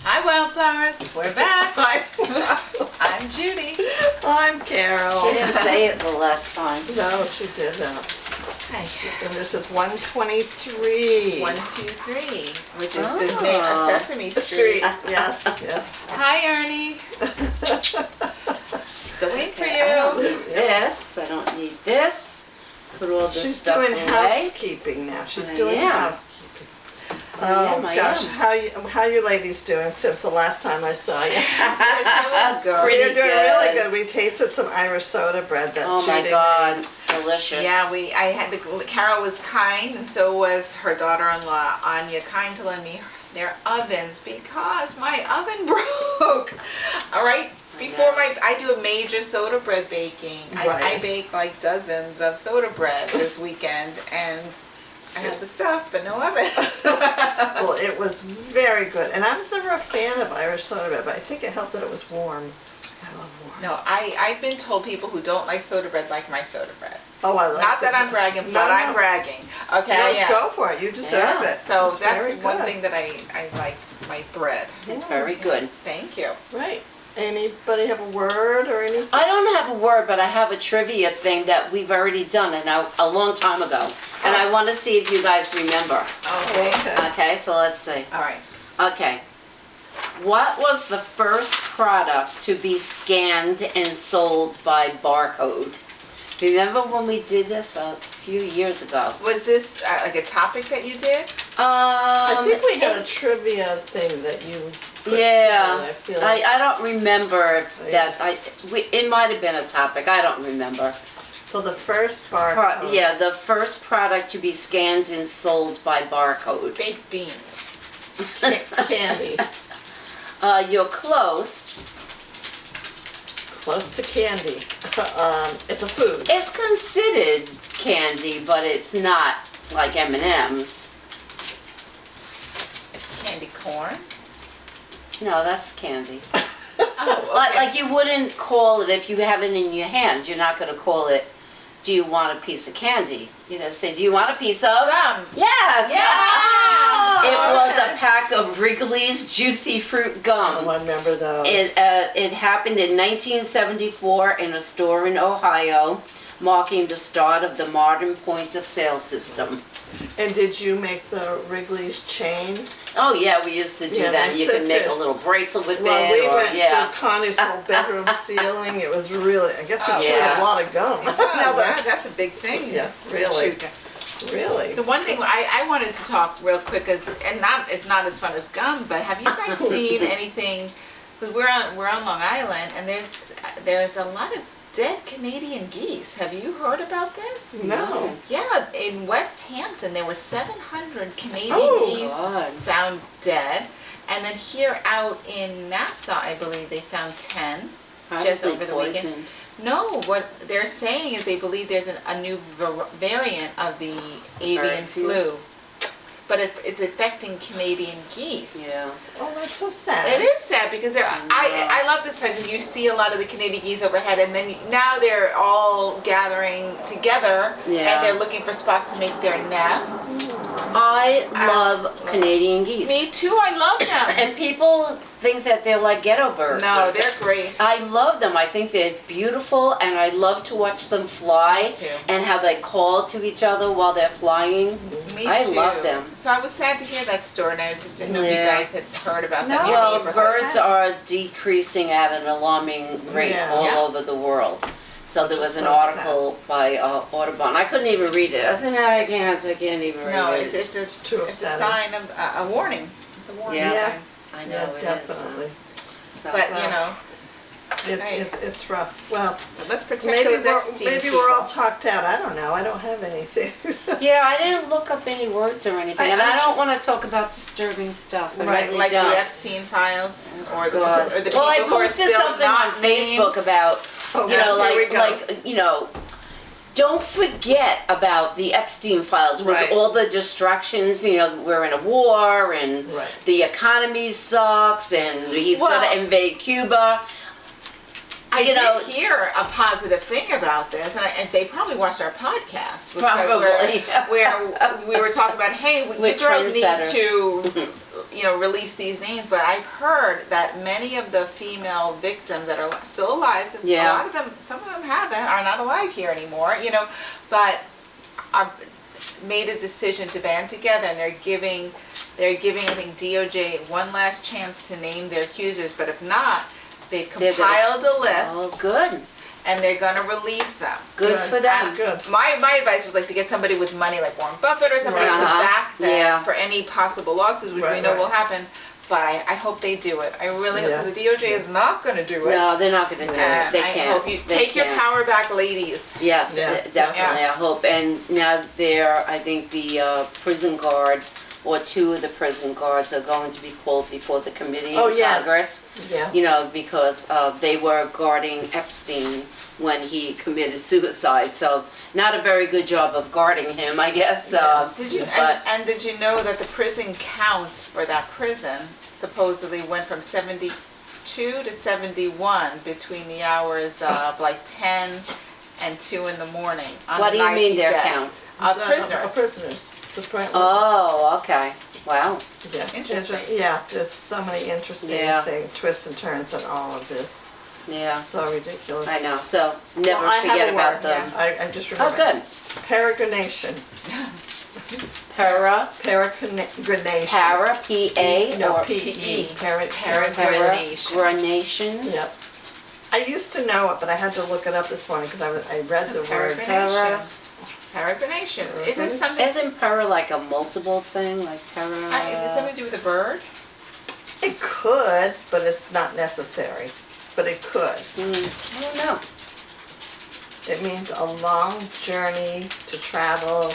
Hi Wildflowers, we're back. I'm Judy. I'm Carol. She didn't say it the last time. No, she didn't. Hi. And this is 123. 123, which is the name of Sesame Street. Yes, yes. Hi Ernie. So waiting for I you. don't need this. I don't need this. Put all this She's stuff doing away. housekeeping now. She's doing am. housekeeping. I Oh am. gosh, how you ladies doing since the last time I saw you? Pretty You're doing good. really good. We tasted some Irish soda bread that Oh my Judy God, made. it's delicious. Yeah, Carol was kind, and so was her daughter-in-law Anya, kind to lend me their ovens because my oven broke. All right. Before I do a major soda bread baking. I Right. bake like dozens of soda bread this weekend, and I had the stuff, but no oven. Well, it was very good. And I was never a fan of Irish soda bread, but I think it helped that it was warm. I love warm. No, I've been told people who don't like soda bread like my soda bread. Oh, I like Not that it. I'm bragging, No, but no. I'm bragging. Okay, No, yeah. go for it. You deserve Yeah. it. So It's that's very one good. thing that I like, my bread. It's very good. Thank you. Right. Anybody have a word or anything? I don't have a word, but I have a trivia thing that we've already done a long time ago. And I want to see if you guys remember. Okay. Okay, so let's see. All right. Okay. What was the first product to be scanned and sold by barcode? Remember when we did this a few years ago? Was this like a topic that you did? I think we had a trivia thing that you put Yeah, together, I feel like. I don't remember if that. It might have been a topic. I don't remember. So the first barcode. Yeah, the first product to be scanned and sold by barcode. Baked beans. Candy. You're close. Close to candy. It's a food. It's considered candy, but it's not like M&M's. Candy corn. No, that's candy. Oh, Like you wouldn't call it if you had it in your hand. You're not going to call it, do you want a piece of candy? You know, say, do you want a piece of? Gum. Yes! Yeah! It was Okay. a pack of Wrigley's Juicy Fruit Oh, Gum. I remember those. It happened in 1974 in a store in Ohio, marking the start of the modern points of sale system. And did you make the Wrigley's chain? Oh yeah, we used to do Yeah, that. my You could make sister- a little bracelet with Well, it, we or went yeah. to Connie's whole bedroom ceiling. It was really, I guess we Oh, chewed yeah. a lot of gum. Oh, yeah, that's a big thing. Yeah, really. Shoot. Really. The one thing I wanted to talk real quick is, and it's not as fun as gum, but have you guys seen anything? Because we're on Long Island, and there's a lot of dead Canadian geese. Have you heard about this? No. Yeah, in West Hampton there were 700 Canadian Oh, geese God. found dead, and then here out in Nassau, I believe they found 10 just Probably over the weekend. poisoned. No, what they're saying is they believe there's a new variant of the avian Bird flu, but it's affecting Canadian geese. Yeah. Oh, that's so sad. It is sad because I love this time because you see a lot of the Canadian geese overhead, and then now they're all gathering together, Yeah. and they're looking for spots to make their nests. I love Canadian geese. Me too, I love them. And people think that they're like ghetto birds. No, they're great. I love them. I think they're beautiful, and I love to watch them fly Me too. and how they call to each other while they're flying. Me I too. love them. So I was sad to hear that story, and I just didn't know if you Yeah. guys had heard about that. in your Well, neighborhood. birds are decreasing at an alarming rate Yeah. all Yeah. over the world. So there Which was is an so article by Audubon. I couldn't even read it. I said, no, I can't even read No, it. it's too a upsetting. sign of a warning. It's a warning Yeah. sign. I Yeah, know it is. definitely. So, But you know, It's rough. Well, let's protect maybe those Epstein maybe people. we're all talked out. I don't know. I don't have anything. yeah, I didn't look up any words or anything, and I don't want to talk about disturbing stuff. I Right, really like don't. the Epstein files, or the, God. or the people Well, I who are posted still something on not Facebook named. about, Oh, you know, here we go. like, you know, don't forget about the Epstein files with Right. all the distractions. You know, we're in a war, and Right. the economy sucks, and he's Well- going to invade Cuba. I you know, did hear a positive thing about this, and they probably watched our podcast. Probably. Where we were talking about, hey, you We're girls need trendsetters. to, release these names. But I've heard that many of the female victims that are still alive, because a lot of them, some of them are not alive here anymore, but are made a decision to band together, and they're giving, I think, DOJ one last chance to name their accusers. But if not, they've compiled a list. Oh, good. And they're gonna release them. Good for them. Good. My advice was to get somebody with money, like Warren Buffett or somebody, to back them for any possible losses, which we know will happen. But I hope they do it. I really hope, because the DOJ is not gonna do it. No, they're not gonna do it. They can't. I hope you take your power back, ladies. Yes, definitely. Yeah. I hope. And now I think the prison guard, or two of the prison guards, are going to be called before the committee in Congress. Yeah. Because they were guarding Epstein when he committed suicide. So not a very good job of guarding him, I guess. Did you? And did you know that the prison count for that prison supposedly went from 72 to 71 between the hours of like 10 and 2 in the morning? What do you mean their count? Prisoners. Prisoners. Oh, okay. Wow. Yeah. Interesting. There's so many interesting things, twists and turns in all of this. Yeah. So ridiculous. I know. So never I forget have a about word. them. I just remember. Oh, good. Peregrination. Peregrination. Para, P-A, No, or P-E. Peregrination. Peregrination. Yep. I used to know it, but I had to look it up this morning because I read the word. Peregrination. Is this something? Isn't para like a multiple thing? Like para? Is it something to do with a bird? It could, but it's not necessary. But it could. I don't know. It means a long journey to travel.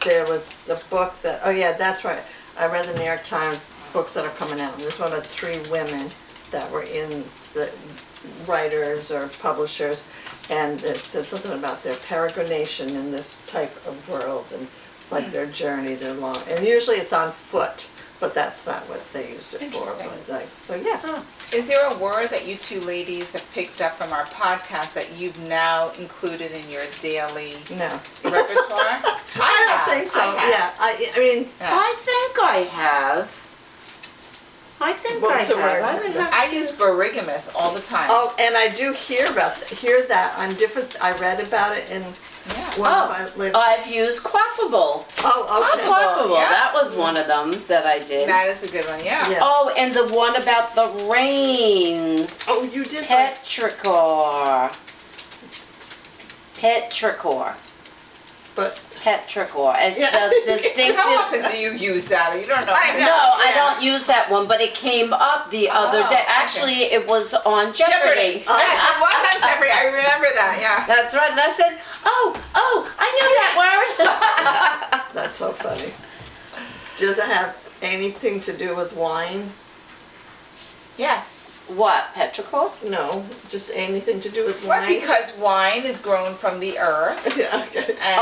There was a book that, that's right. I read the New York Times books that are coming out. There's one of 3 women that were in the writers or publishers, and it said something about their peregrination in this type of world, and like their journey, their long, and usually it's on foot, but that's not what they used it for. Interesting. But so yeah. Is there a word that you two ladies have picked up from our podcast that you've now included in your daily No. repertoire? I don't think so. I mean, I think I have. I think What's I the have. word? I would have I to- use barigamus all the time. oh, and I do hear that on different. I read about it in one of my lives. I've used quaffable. Oh, okay. Quaffable. yeah. That was one of them that I did. That is a good one, yeah. Yeah. Oh, and the one about the rain. Oh, you did. Like, Petrichor. Petrichor. but Petrichor. It's Yeah. the distinctive. How often do you use that? You don't know. No, I don't use that one, but it came up the other day. okay. Actually, it was on Jeopardy. Jeopardy. Yes, it was on Jeopardy. I remember that, yeah. That's right. And I said, I know that word. that's so funny. Does it have anything to do with wine? Yes. What, petrichor? No, just anything to do with Well, wine. because wine is grown from the earth. Yeah, okay. And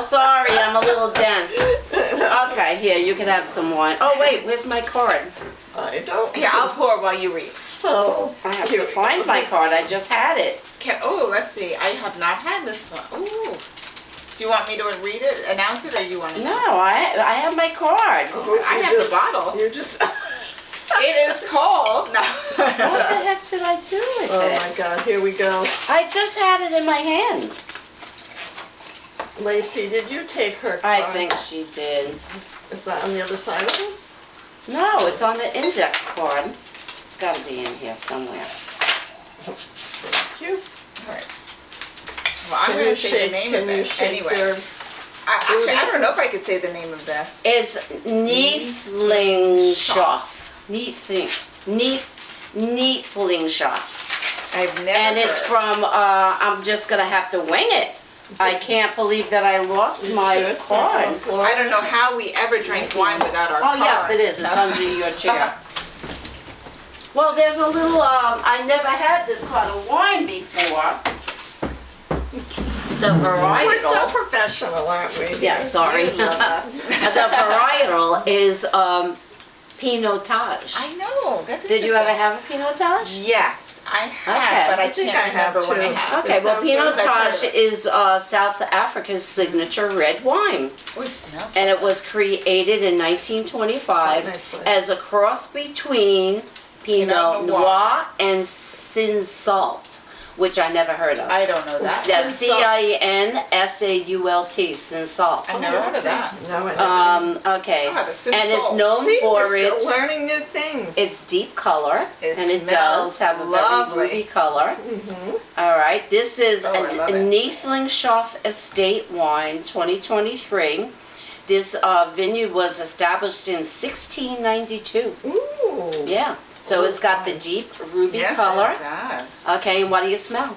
Sorry, I'm a little dense. Okay, here, you can have some wine. Oh, wait, where's my card? I don't. Here, I'll pour while you read. Oh, I have here to we find go. my card. I just had it. Let's see. I have not had this one. Ooh. Do you want me to read it, announce it, or you want to No, announce I have my card. Oh, I you have just- the bottle. You just. It is called. No. What the heck did I do with Oh it? my God! Here we go. I just had it in my hand. Lacey, did you take her I card? think she did. Is that on the other side of this? No, it's on the index card. It's got to be in here somewhere. Thank you. All right. Well, I'm going to say the name of it anyway. Actually, I don't know if I could say the name of this. It's Neethlingshof. Neethlingshof. I've never And it's heard. from, I'm just going to have to wing it. I can't believe that I lost my It's not on the card. floor. I don't know how we ever drank wine without our Oh, yes, cards. it is. It's under your chair. Well, there's a little, I never had this kind of wine before. The We're so varietal. professional, aren't we? Yeah, sorry. You love us. The varietal is Pinotage. I know, that's Did you ever interesting. have a Pinotage? Yes, I have, Okay. but I I think can't I have remember when I too. had. Okay, It well, sounds good. I've heard of Pinotage it. is South Africa's signature red wine. Oh, it smells And like it was created in 1925 Oh, nicely. as a cross between Pinot Pinot Noir. Noir and Cinsault, which I never heard of. I don't know that. That's Cinsault. Cinsault, Cinsault. I've never heard of that. No, I didn't. Okay, Oh, the and it's Cinsault. known See, for we're still its learning new things. its deep color, It and it smells does have a lovely. very ruby color. Mhm. All right, this is Oh, I love a it. Neethlingshof Estate Wine 2023. This vineyard was established in 1692. Ooh. Yeah, so it's got the wine. deep ruby Yes, color. it does. Okay, and what do you smell?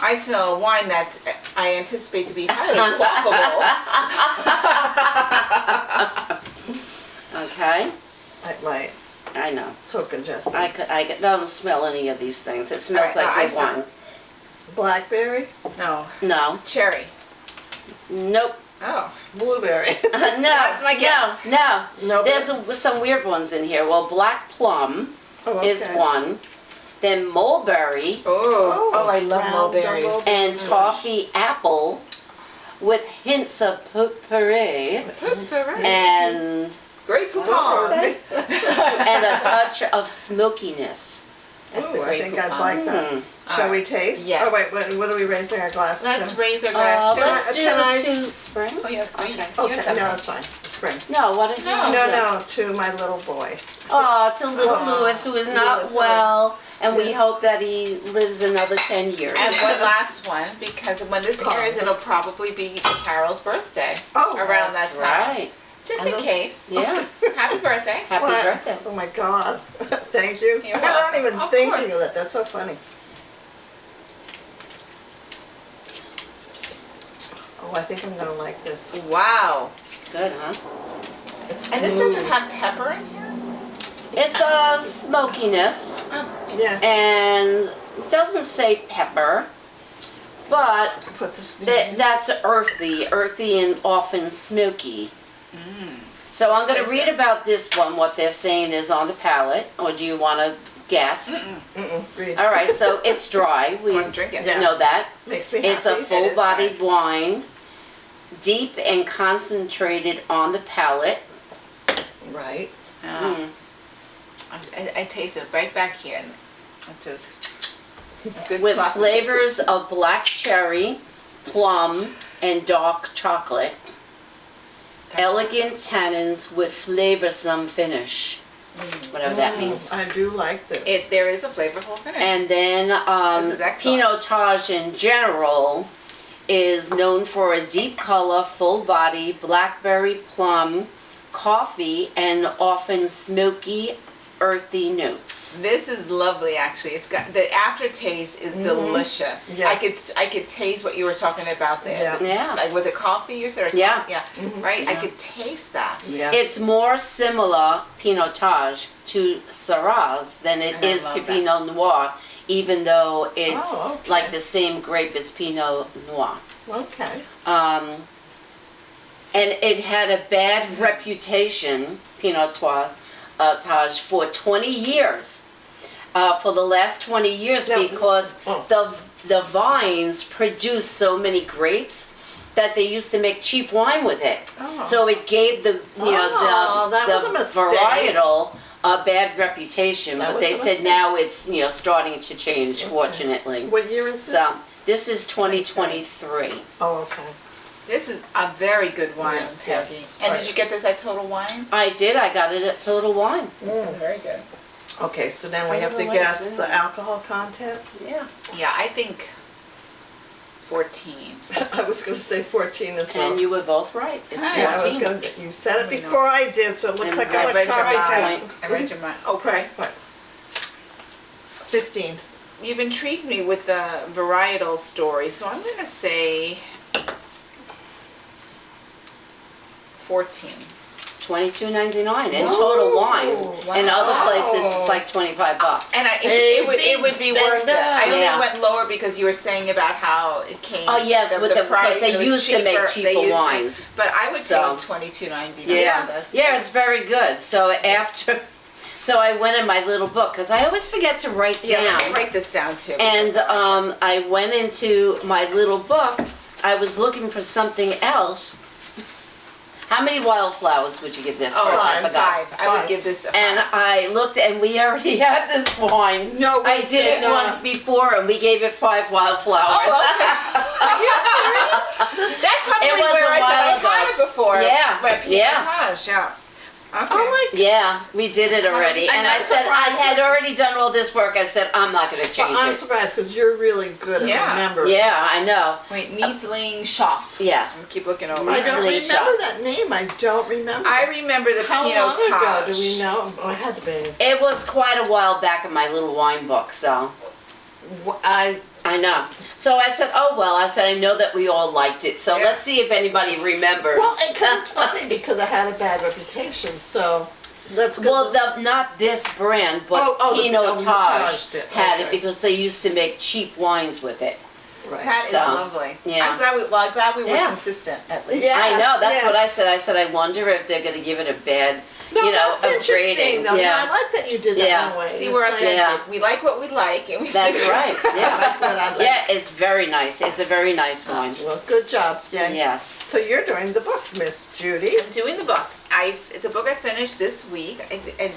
I smell a wine that's I anticipate to be highly quaffable. Okay, I might. I know. So congested. I don't smell any of these things. It smells All right, like I good smell- wine. Blackberry, No, No, cherry. nope. Oh, blueberry. No, That's my guess. No, No, There's some weird ones in here. Well, black plum Oh, is okay. one. Then mulberry oh, I love brown mulberries. double- and toffee apple with hints of potpourri and Great What coupon. does it and a touch of smokiness. That's the Ooh, I great think I'd coupon. like that. Mm. Shall we taste? Yes. Oh wait, what are we raising our glasses Let's to? raise our glass. Let's do Can I- to spring. Oh, yeah. Okay. You Okay, have no, something. that's fine. Spring. No, what did you No. want No, to do? no, to my little boy. Oh, to little Oh, Lewis, who is not Lewis, well, and we yeah. hope that he lives another 10 years. And one last one, because when this airs, it'll probably be Carol's birthday Oh, around that That's time. right. Just I in know. case. Yeah. Happy birthday. Happy What? birthday. Oh my God. Thank you. You're I don't welcome. even Of think course. of that. That's so funny. Oh, I think I'm gonna like this. Wow. It's good, huh? It's And this smooth. doesn't have pepper in here? It's a smokiness, Yeah. and it doesn't say pepper, but Put this. that's earthy and often smoky. Mm. So I'm going to Says read it. about this one, what they're saying is on the palate, or do you want to guess? Read. All right, so it's dry. We I'm drinking. Yeah. know that. Makes me happy. It's a It is full-bodied wine, deep and concentrated on the palate. Right. Yeah. Mm. I taste it right back here. I'm just good With spot to flavors of black cherry, plum, and dark chocolate. taste it. Elegant tannins with flavorsome finish, whatever that means. I do like this. There is a flavorful finish. And then This is excellent. Pinotage in general is known for a deep color, full body, blackberry, plum, coffee, and often smoky, earthy notes. This is lovely, actually. It's got the aftertaste is delicious. Yeah. I could taste what you were talking about there. Yeah. Yeah. Like, was it coffee you said? Or Yeah. something? Yeah. Right. I could taste that. Yeah. It's more similar, Pinotage, to Syrah than it And I is love to that. Pinot Noir, even though it's Oh, okay. like the same grape as Pinot Noir. Okay. And it had a bad reputation, Pinotage, for 20 years. For the last 20 years, No. because Oh. the vines produced so many grapes that they used to make cheap wine with it. Oh. So it gave the Oh, that was a the mistake. varietal a bad reputation. That But was they a said mistake. now it's starting to change, fortunately. What year is this? So this is 2023. Oh, okay. This is a very good wine, Yes, Peggy. yes. And Right. did you get this at Total Wines? I did. I got it at Total Wine. That's very good. Okay, so now we I have to don't like guess that. the alcohol content. Yeah. Yeah, I think 14. I was going to say 14 as well. And you were both right. It's Hi. 14. Yeah, I was going to. You said it We know. before I did, so it looks And like I I read was your copycat. point. I read your mind. Oh, Price price. point. 15. You've intrigued me with the varietal story, so I'm going to say 14. $22.99 in Total Wine. In other Wow. places, it's like $25. And Hey, it would be big worth it. I only Yeah. went lower because you were saying about how it came. Oh, yes, with the- price, because they it was used to make They cheaper used to- wines. But I would So- pay $22.99 Yeah, for this. yeah, it's very good. So after, so I went in my little book because I always forget to write Yeah, down. let me write this down too. And because I went into my little book. I was looking for something else. How many Wildflowers would you give this? Oh, first? I forgot. five. I would Five. give this a 5. And I looked, and we already had this wine. No, we I did it did not. once before, and we gave it 5 Wildflowers. Are you serious? That's probably It was where a I said while I've had ago. it before. Yeah, By Pietage, yeah. Okay. Oh my Yeah, we did it already. I'm And I not said, I surprised. had already done all this work. I said, I'm not going to change Well, I'm it. surprised because you're really good at Yeah. remembering. Yeah, I know. Wait, Neethlingshof. Yes. I keep looking over. I don't Neethlingshof. remember that name. I don't remember. I remember the How Pinot long ago Taj. do we know? Oh, it had to be. It was quite a while back in my little wine book, so I know. So I said, oh well, I said, I know that we all liked it, so Yeah. let's see if anybody remembers. Well, it's funny because I had a bad reputation, so let's go. Well, not this brand, but Oh, the Pinot Taj Taj did, had it okay. because they used to make cheap wines with it. right. That is So, lovely. yeah. I'm glad we were Yeah. consistent at least. Yeah. I know, that's yes. what I said. I said, I wonder if they're going to give it a bad, No, you know, that's interesting, upgrading. though. Yeah. No, I like that you did that Yeah. in a way. See, It's we're like- authentic. Yeah. We like what we like, and we That's stick right. Yeah. what I like. Yeah, it's very nice. It's a very nice wine. Well, good job. Yeah. Yes. So you're doing the book, Miss Judy. I'm doing the book. It's a book I finished this week. I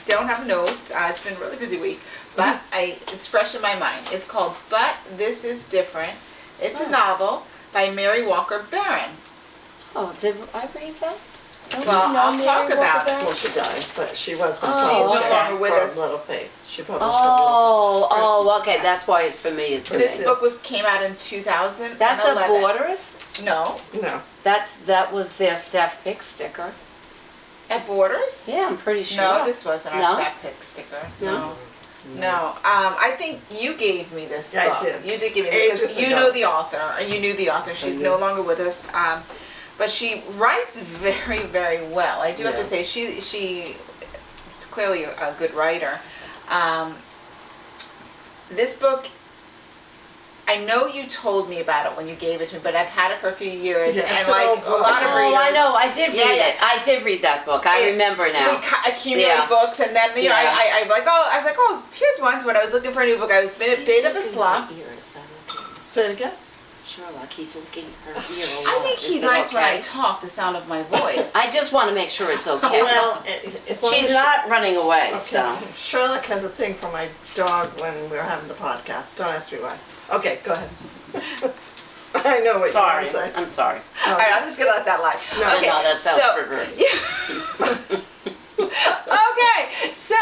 don't have notes. It's been a really busy week, but it's fresh in my mind. It's called But This Is Different. It's a novel by Mary Walker Barron. Oh, did I read that? Don't Well, you know I'll Mary talk about Walker it. Barron? Well, she died, but she was my Oh, publisher She's no longer with for us. Little Faith. She published Oh, okay. That's why it's familiar to This me. book came out in 2011. That's a Borders. No, No. That was their staff pick sticker. at Borders. Yeah, I'm pretty sure. No, this wasn't our No? staff pick sticker. No? No. I think you gave me this Yeah, I book. did. You did give me this Ages because you ago. know the author, or you knew the author. She's did. no longer with us. But she writes very, very well. I do have to Yeah. say she's clearly a good writer. This book, I know you told me about it when you gave it to me, but I've had it for a few years, Yeah, and it's an like old a book. lot of readers. Oh, I know. I did read Yeah, it. I did read that book. I remember We now. accumulate Yeah. books, and then you know, Yeah. I was like, oh, here's one. So when I was looking for a new book, I was in a bit of a slump. Say it again. Sherlock, he's looking her ear a lot. I think he Is it likes when I okay? talk, the sound of my voice. I just want to make sure it's okay. Well, as long She's as she- not running away, Okay. so. Sherlock has a thing for my dog when we were having the podcast. Don't ask me why. Okay, go ahead. I know what Sorry. you want to say. I'm sorry. All right, I'm just gonna let that lie. No. Okay, No, that sounds so perverted. okay, so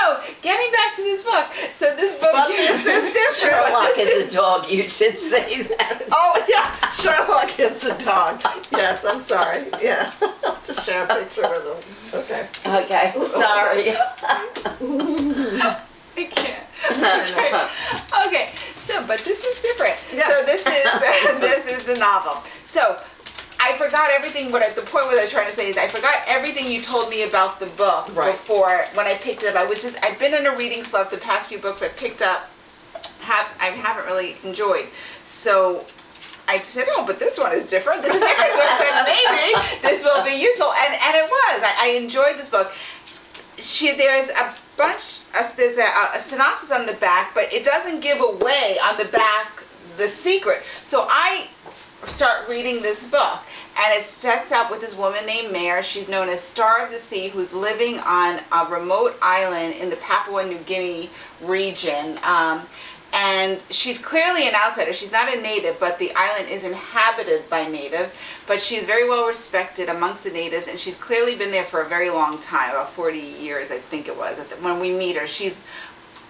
getting back to this book. So this book But this is different. Sherlock This is a dog. You should say that. Oh, yeah, Sherlock is a dog. Yes, I'm sorry. Yeah, to share a picture with him. Okay. Okay, sorry. I can't. Okay. Okay. So, but this is different. Yeah. So this is this is the novel. So I forgot everything. The point what I was trying to say is I forgot everything you told me about the book Right. before when I picked it up. I've been in a reading slump. The past few books I've picked up, I haven't really enjoyed. So I said, oh, but this one is different. This is different. So I said, maybe this will be useful, and it was. I enjoyed this book. There's a bunch. There's a synopsis on the back, but it doesn't give away on the back the secret. So I start reading this book, and it starts out with this woman named Mare. She's known as Star of the Sea, who's living on a remote island in the Papua New Guinea region. And she's clearly an outsider. She's not a native, but the island is inhabited by natives. But she's very well respected amongst the natives, and she's clearly been there for a very long time, about 40 years, I think it was. When we meet her, she's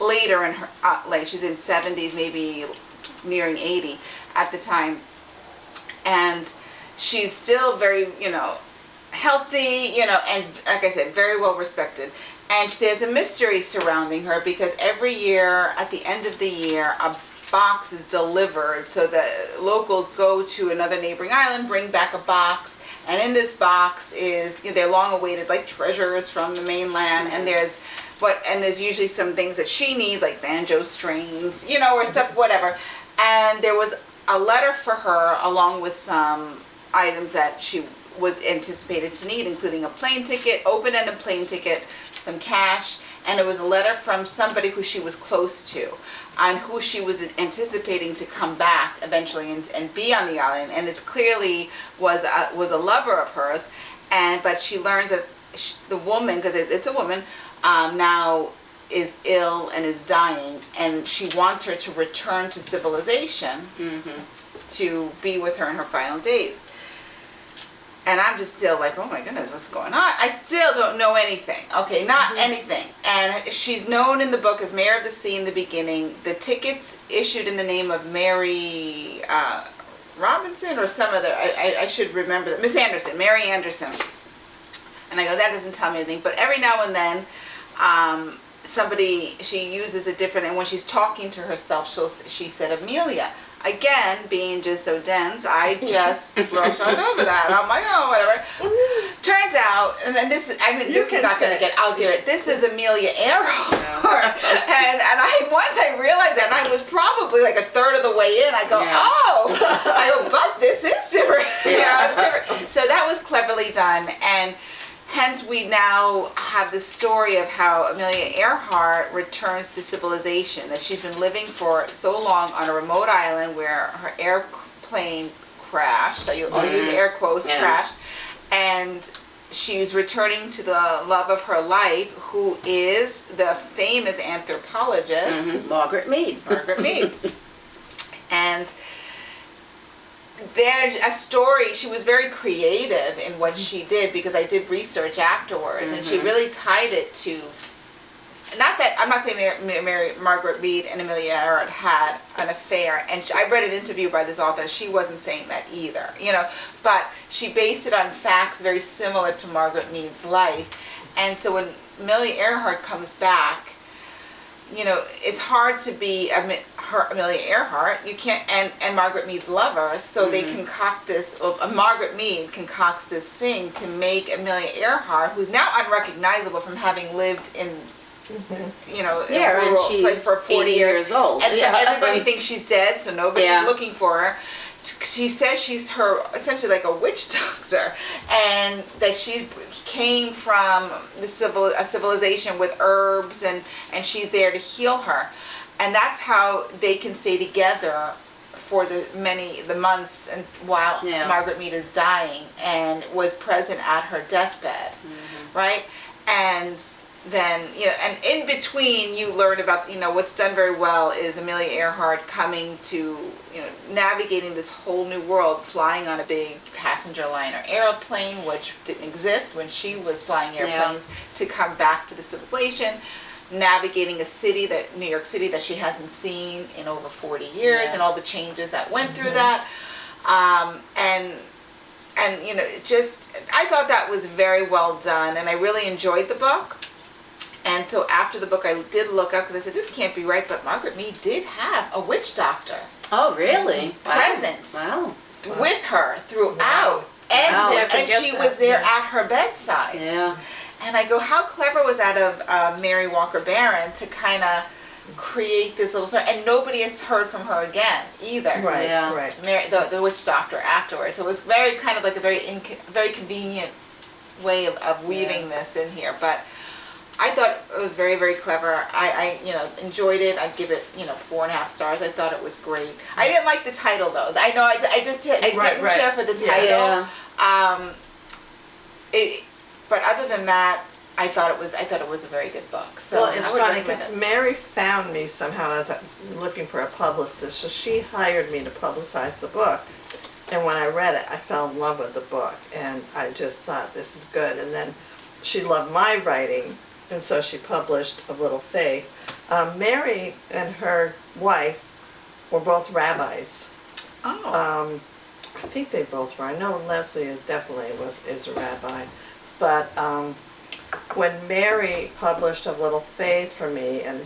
later in her, like she's in 70s, maybe nearing 80 at the time. And she's still very, healthy, and like I said, very well respected. And there's a mystery surrounding her because every year, at the end of the year, a box is delivered. So the locals go to another neighboring island, bring back a box, and in this box is, they're long awaited like treasures from the mainland, and there's usually some things that she needs, like banjo strings, or stuff, whatever. And there was a letter for her along with some items that she was anticipated to need, including a plane ticket, open-ended plane ticket, some cash, and it was a letter from somebody who she was close to and who she was anticipating to come back eventually and be on the island. And it clearly was a lover of hers, but she learns that the woman, because it's a woman, now is ill and is dying, and she wants her to return to civilization to be with her in her final days. And I'm just still like, oh my goodness, what's going on? I still don't know anything. Okay, not anything. And she's known in the book as Mayor of the Sea in the beginning. The tickets issued in the name of Mary Robinson or some other, I should remember that. Miss Anderson, Mary Anderson. And I go, that doesn't tell me anything. But every now and then, she uses a different, and when she's talking to herself, she said Amelia. Again, being just so dense, I just brush right over that. I'm like, oh, whatever. Turns out, and then this is not going to get, I'll give it, this is Amelia Earhart. and once I realized that, and I was probably like a third of the way in, I go, but this is different. It's different. So that was cleverly done, and hence we now have the story of how Amelia Earhart returns to civilization, that she's been living for so long on a remote island where her airplane crashed, I'll use air quotes, crashed, and she's returning to the love of her life, who is the famous anthropologist, Margaret Mead. And there's a story, she was very creative in what she did, because I did research afterwards, and she really tied it to, not that, I'm not saying Margaret Mead and Amelia Earhart had an affair, and I read an interview by this author, she wasn't saying that either, but she based it on facts very similar to Margaret Mead's life. And so when Amelia Earhart comes back, it's hard to be Amelia Earhart. You can't, and Margaret Mead's lover. So they concoct this. Margaret Mead concocts this thing to make Amelia Earhart, who's now unrecognizable from having lived in, in a rural place for 40 years old. And everybody thinks she's dead, so nobody's looking for her. She says she's essentially like a witch doctor, and that she came from a civilization with herbs, and she's there to heal her, and that's how they can stay together for the months and while Margaret Mead is dying, and was present at her deathbed, right? And then, and in between you learn about, what's done very well is Amelia Earhart coming to, navigating this whole new world, flying on a big passenger liner airplane, which didn't exist when she was flying airplanes, to come back to the civilization, navigating a city, New York City, that she hasn't seen in over 40 years, and all the changes that went through that. And I thought that was very well done, and I really enjoyed the book. And so after the book, I did look up, because I said, this can't be right, but Margaret Mead did have a witch doctor. Oh, really? Present with her throughout. Wow. And she was there at her bedside. Yeah. And I go, how clever was that of Mary Walker Barron to kind of create this little story? And nobody has heard from her again either. Right. Mary, the witch doctor afterwards. So it was very kind of like a very convenient way of weaving this in here. But I thought it was very, very clever. I enjoyed it. I'd give it, 4.5 stars. I thought it was great. I didn't like the title though. I know I didn't care for the title. But other than that, I thought it was a very good book. So well, it's funny because Mary found me somehow as looking for a publicist, so she hired me to publicize the book. And when I read it, I fell in love with the book, and I just thought, this is good. And then she loved my writing, and so she published Of Little Faith. Mary and her wife were both rabbis. Oh. I think they both were. I know Leslie is a rabbi. But when Mary published Of Little Faith for me, and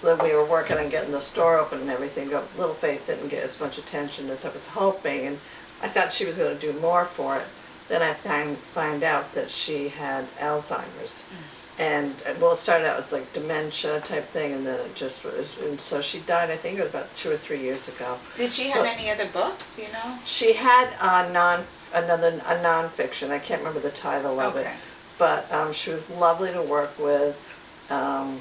that we were working on getting the store open and everything, Little Faith didn't get as much attention as I was hoping, and I thought she was going to do more for it. Then I find out that she had Alzheimer's. And well, it started out as like dementia type thing, and then it just was, and so she died, I think it was about 2 or 3 years ago. Did she have any other books, do you know? She had a nonfiction, I can't remember the title of it, Okay. but she was lovely to work with. I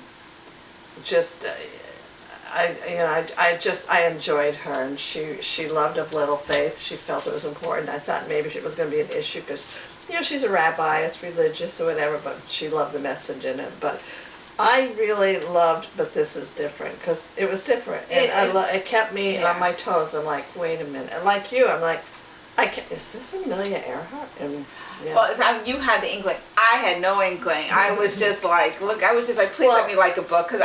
enjoyed her, and she loved Of Little Faith. She felt it was important. I thought maybe it was going to be an issue because, she's a rabbi, it's religious or whatever, but she loved the message in it. But I really loved But This Is Different, because it was different, and it kept me on my toes. I'm like, wait a minute, and like you, I'm like, is this Amelia Earhart? And Well, so you had the inkling. I had no inkling. I was just like, please let me like a book, because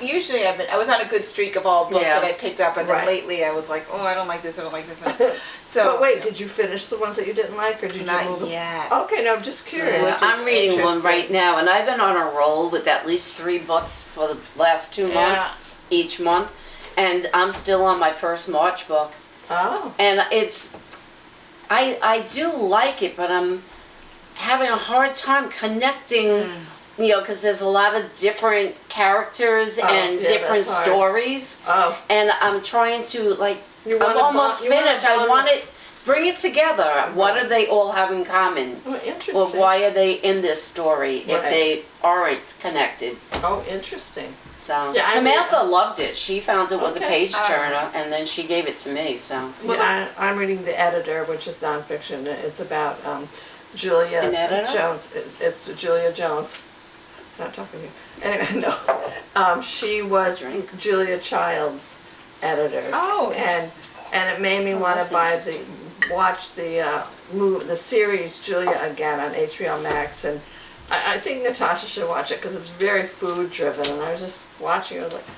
usually I was on a good streak of all books that I picked up, and then lately I was like, oh, I don't like this, I don't like this. So, but wait, did you finish the ones that you didn't like, or did you move them? Not yet. Okay, no, I'm just curious. Well, I'm reading one right now, and I've been on a roll with at least 3 books for the last 2 months each month, and I'm still on my first March book. Oh. And I do like it, but I'm having a hard time connecting, because there's a lot of different characters and different stories. Oh. And I'm trying to, I'm almost you wanna finished. I want to bring it together. What do they all have in common? Oh, interesting. Or why are they in this story if they aren't connected? Oh, interesting. So Yeah, Samantha loved it. She found it was a Okay. page turner, and then she gave it to me. So I'm reading The Editor, which is nonfiction. It's about Julia An editor? Jones. It's Julia Jones. Not talking to you. Anyway, no. She was Drink. Julia Child's editor. Oh, and it made me want that's to watch the series Julia again on HBO Max, and I think Natasha should watch it because it's very food driven, and I was just watching it, I was like,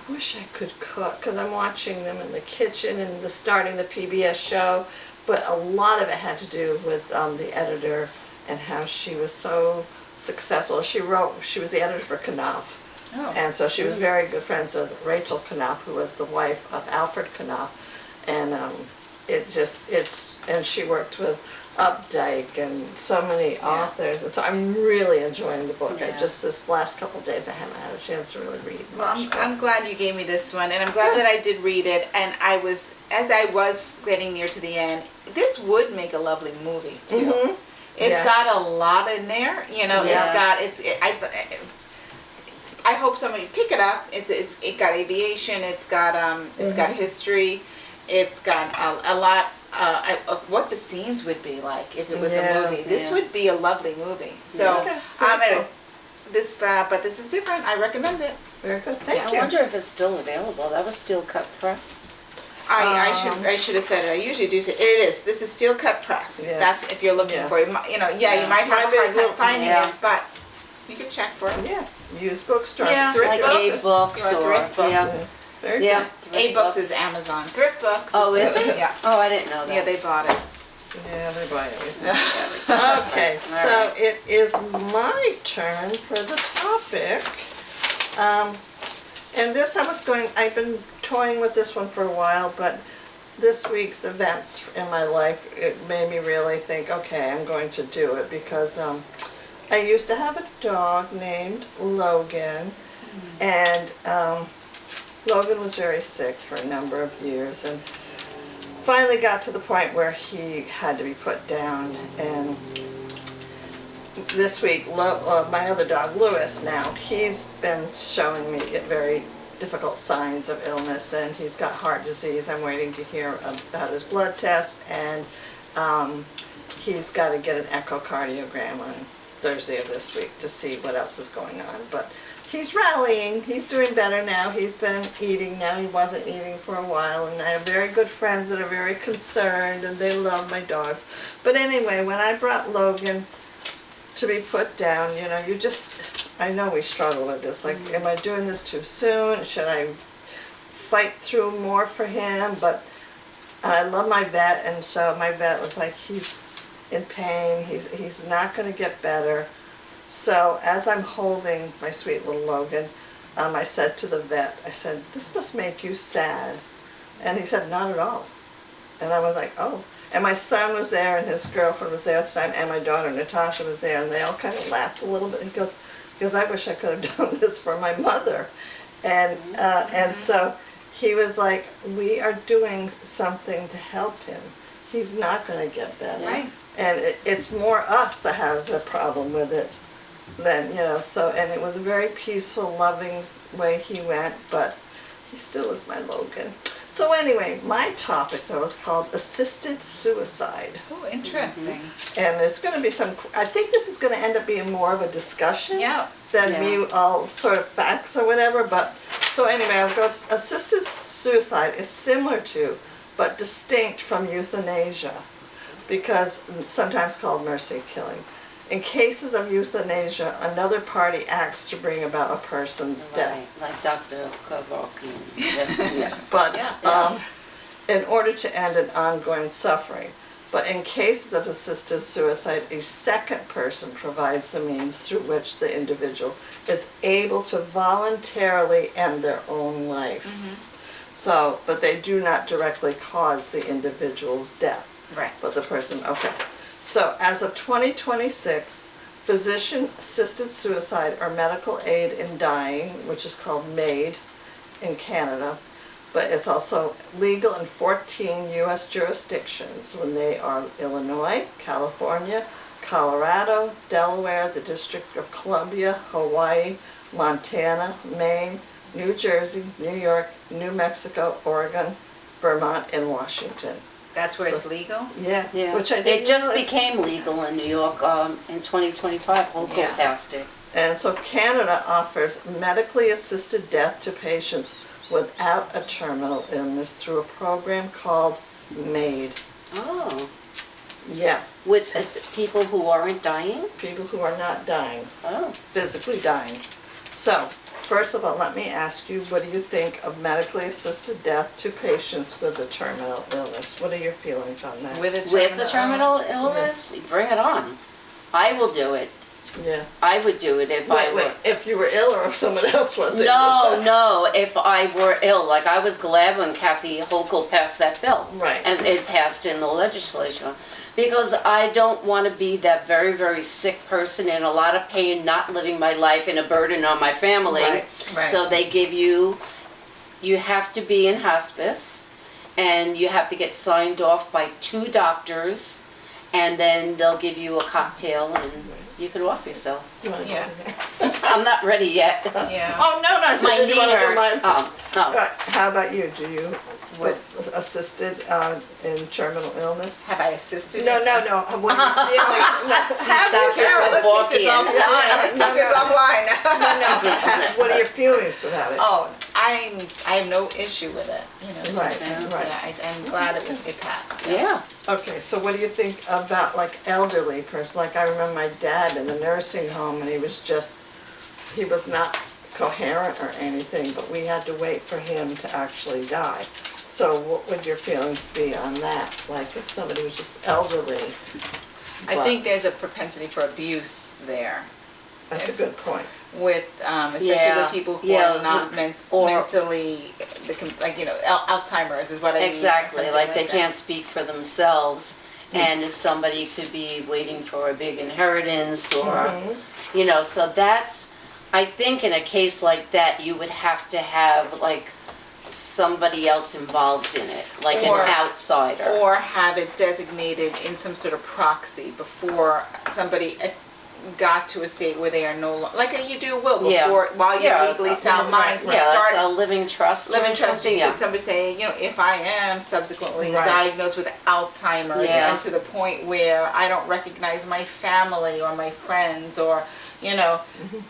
I wish I could cook, because I'm watching them in the kitchen and starting the PBS show, but a lot of it had to do with the editor and how she was so successful. She was the editor for Knopf. Oh. And so she was very good friends with Rachel Knopf, who was the wife of Alfred Knopf, and and she worked with Updike and so many authors, and so I'm really enjoying the book. Yeah. Just this last couple of days I haven't had a chance to really read Well, much. I'm glad you gave me this one, and I'm glad that I did read it. And as I was getting near to the end, this would make a lovely movie too. Mhm. It's got a lot in there, I hope somebody pick it up. It got aviation. It's got got history. It's got a lot. What the scenes would be like if it was a movie. This would be a lovely movie. So Okay, I'm very gonna but this is different. I recommend it. Very good, thank I you. wonder if it's still available. That was steel cut press. I should have said it. I usually do say it is. This is steel cut press. Yeah. That's if you're looking Yeah. for it. You might have a Maybe hard time we'll- finding yeah. it, but you can check for it. Yeah, used bookstore. Yeah, thrift like books. A books Or or thrift books. yeah. Very Yeah. good. A books is Amazon. Thrift books. Oh, is good. it? Yeah. Oh, I didn't know that. Yeah, they bought it. Yeah, they buy everything. Okay, so it is my turn for the topic. And this I've been toying with this one for a while, but this week's events in my life, it made me really think, okay, I'm going to do it, because I used to have a dog named Logan, and Logan was very sick for a number of years, and finally got to the point where he had to be put down. And this week, my other dog, Lewis, now, he's been showing me very difficult signs of illness, and he's got heart disease. I'm waiting to hear about his blood test, and he's got to get an echocardiogram on Thursday of this week to see what else is going on. But he's rallying. He's doing better now. He's been eating now. He wasn't eating for a while, and I have very good friends that are very concerned, and they love my dogs. But anyway, when I brought Logan to be put down, I know we struggle with this. Like, am I doing this too soon? Should I fight through more for him? But I love my vet, and so my vet was like, he's in pain. He's not going to get better. So as I'm holding my sweet little Logan, I said to the vet, I said, this must make you sad. And he said, not at all. And I was like, oh. And my son was there, and his girlfriend was there at the time, and my daughter Natasha was there, and they all kind of laughed a little bit. He goes, I wish I could have done this for my mother. And so he was like, we are doing something to help him. He's not going to get better. Right. And it's more us that has a problem with it than, so, and it was a very peaceful, loving way he went, but he still is my Logan. So anyway, my topic though is called assisted suicide. Oh, interesting. And it's going to be I think this is going to end up being more of a discussion Yeah. than Yeah. me all sort of facts or whatever, but, so anyway, I'll go, assisted suicide is similar to, but distinct from euthanasia, because sometimes called mercy killing. In cases of euthanasia, another party acts to bring about a person's death. Right, like Dr. Kevorkian. Yeah. But Yeah. in order to end an ongoing suffering. But in cases of assisted suicide, a second person provides the means through which the individual is able to voluntarily end their own life. So, but they do not directly cause the individual's death. Right. But the person, okay. So as of 2026, physician-assisted suicide or medical aid in dying, which is called MAID in Canada, but it's also legal in 14 U.S. jurisdictions when they are Illinois, California, Colorado, Delaware, the District of Columbia, Hawaii, Montana, Maine, New Jersey, New York, New Mexico, Oregon, Vermont, and Washington. That's where it's So- legal? Yeah, Yeah. which I didn't It just realize. became legal in New York in 2025. Hochul Yeah. passed it. And so Canada offers medically assisted death to patients without a terminal illness through a program called MAID. Oh, Yeah, with people who aren't dying? people who are not dying, Oh. physically dying. So, first of all, let me ask you, what do you think of medically assisted death to patients with a terminal illness? What are your feelings on that? With a With the terminal illness? Bring it on. I will do it. Yeah. I would do it if I Wait, were. if you were ill or if someone else was ill? No, if I were ill. Like, I was glad when Kathy Hochul passed that bill. Right. And it passed in the legislature. Because I don't want to be that very, very sick person in a lot of pain, not living my life and a burden on my family. Right, right. So they give you have to be in hospice, and you have to get signed off by 2 doctors, and then they'll give you a cocktail and you can off yourself. You wanna go Yeah. in there? I'm not ready yet. Yeah. Oh, no, I said, My did you knee wanna go hurts. mine? Oh. How about you? Do you What? assisted in terminal illness? Have I assisted? No. What are you feeling? No, Dr. Carol, let's take this Kevorkian. offline. Let's take this offline. no. What are your feelings about it? Oh, I have no issue with it, Right, Yeah. right. Yeah, I'm glad it passed. Yeah. Okay, so what do you think about like elderly person? Like I remember my dad in the nursing home, and he was not coherent or anything, but we had to wait for him to actually die. So what would your feelings be on that? Like if somebody was just elderly? I but- think there's a propensity for abuse there. That's a good point. With especially Yeah. with people who Yeah, are not or- mentally, Alzheimer's is what I mean. or Exactly, something like they that. can't speak for themselves, and somebody could be waiting for a big inheritance or, so that's, I think in a case like that, you would have to have like somebody else involved in it, like Or- an outsider. Or have it designated in some sort of proxy before somebody got to a state where they are no longer, like you do a will Yeah. before, while you're Yeah, legally sound mind, so Yeah, start it's a living trust or living trust, something, you yeah. could somebody say, if I am subsequently Right. diagnosed with Alzheimer's Yeah. and to the point where I don't recognize my family or my friends or,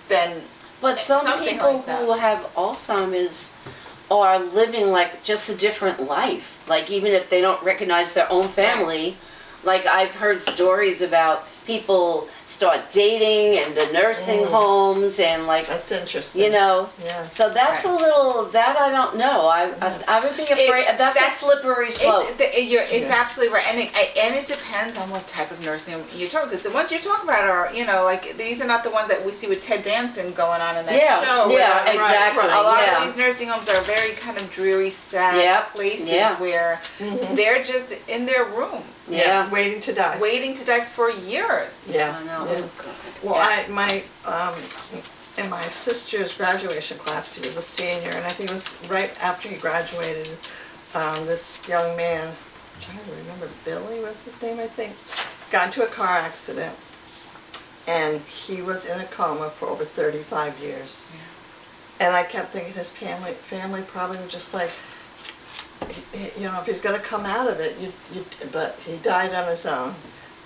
then But some something people like that. who have Alzheimer's are living like just a different life. Like even if they don't recognize their own family, like I've heard stories about people start dating and the nursing homes and like, That's interesting. you know. Yeah. So that's a little, that I don't know. I would be afraid, that's a slippery slope. It's absolutely right, and it depends on what type of nursing home you're talking. Because the ones you're talking about are, you know, like these are not the ones that we see with Ted Danson going on in that show. Yeah, exactly. A lot of these nursing homes are very kind of dreary, sad places where they're just in their room. Yeah. Waiting to die. Waiting to die for years. Yeah. I know. Yeah. Oh, God. Well, in my sister's graduation class, he was a senior, and I think it was right after he graduated, this young man, I'm trying to remember, Billy was his name, I think, got into a car accident, and he was in a coma for over 35 years. Yeah. And I kept thinking his family probably was just like, you know, if he's going to come out of it, but he died on his own.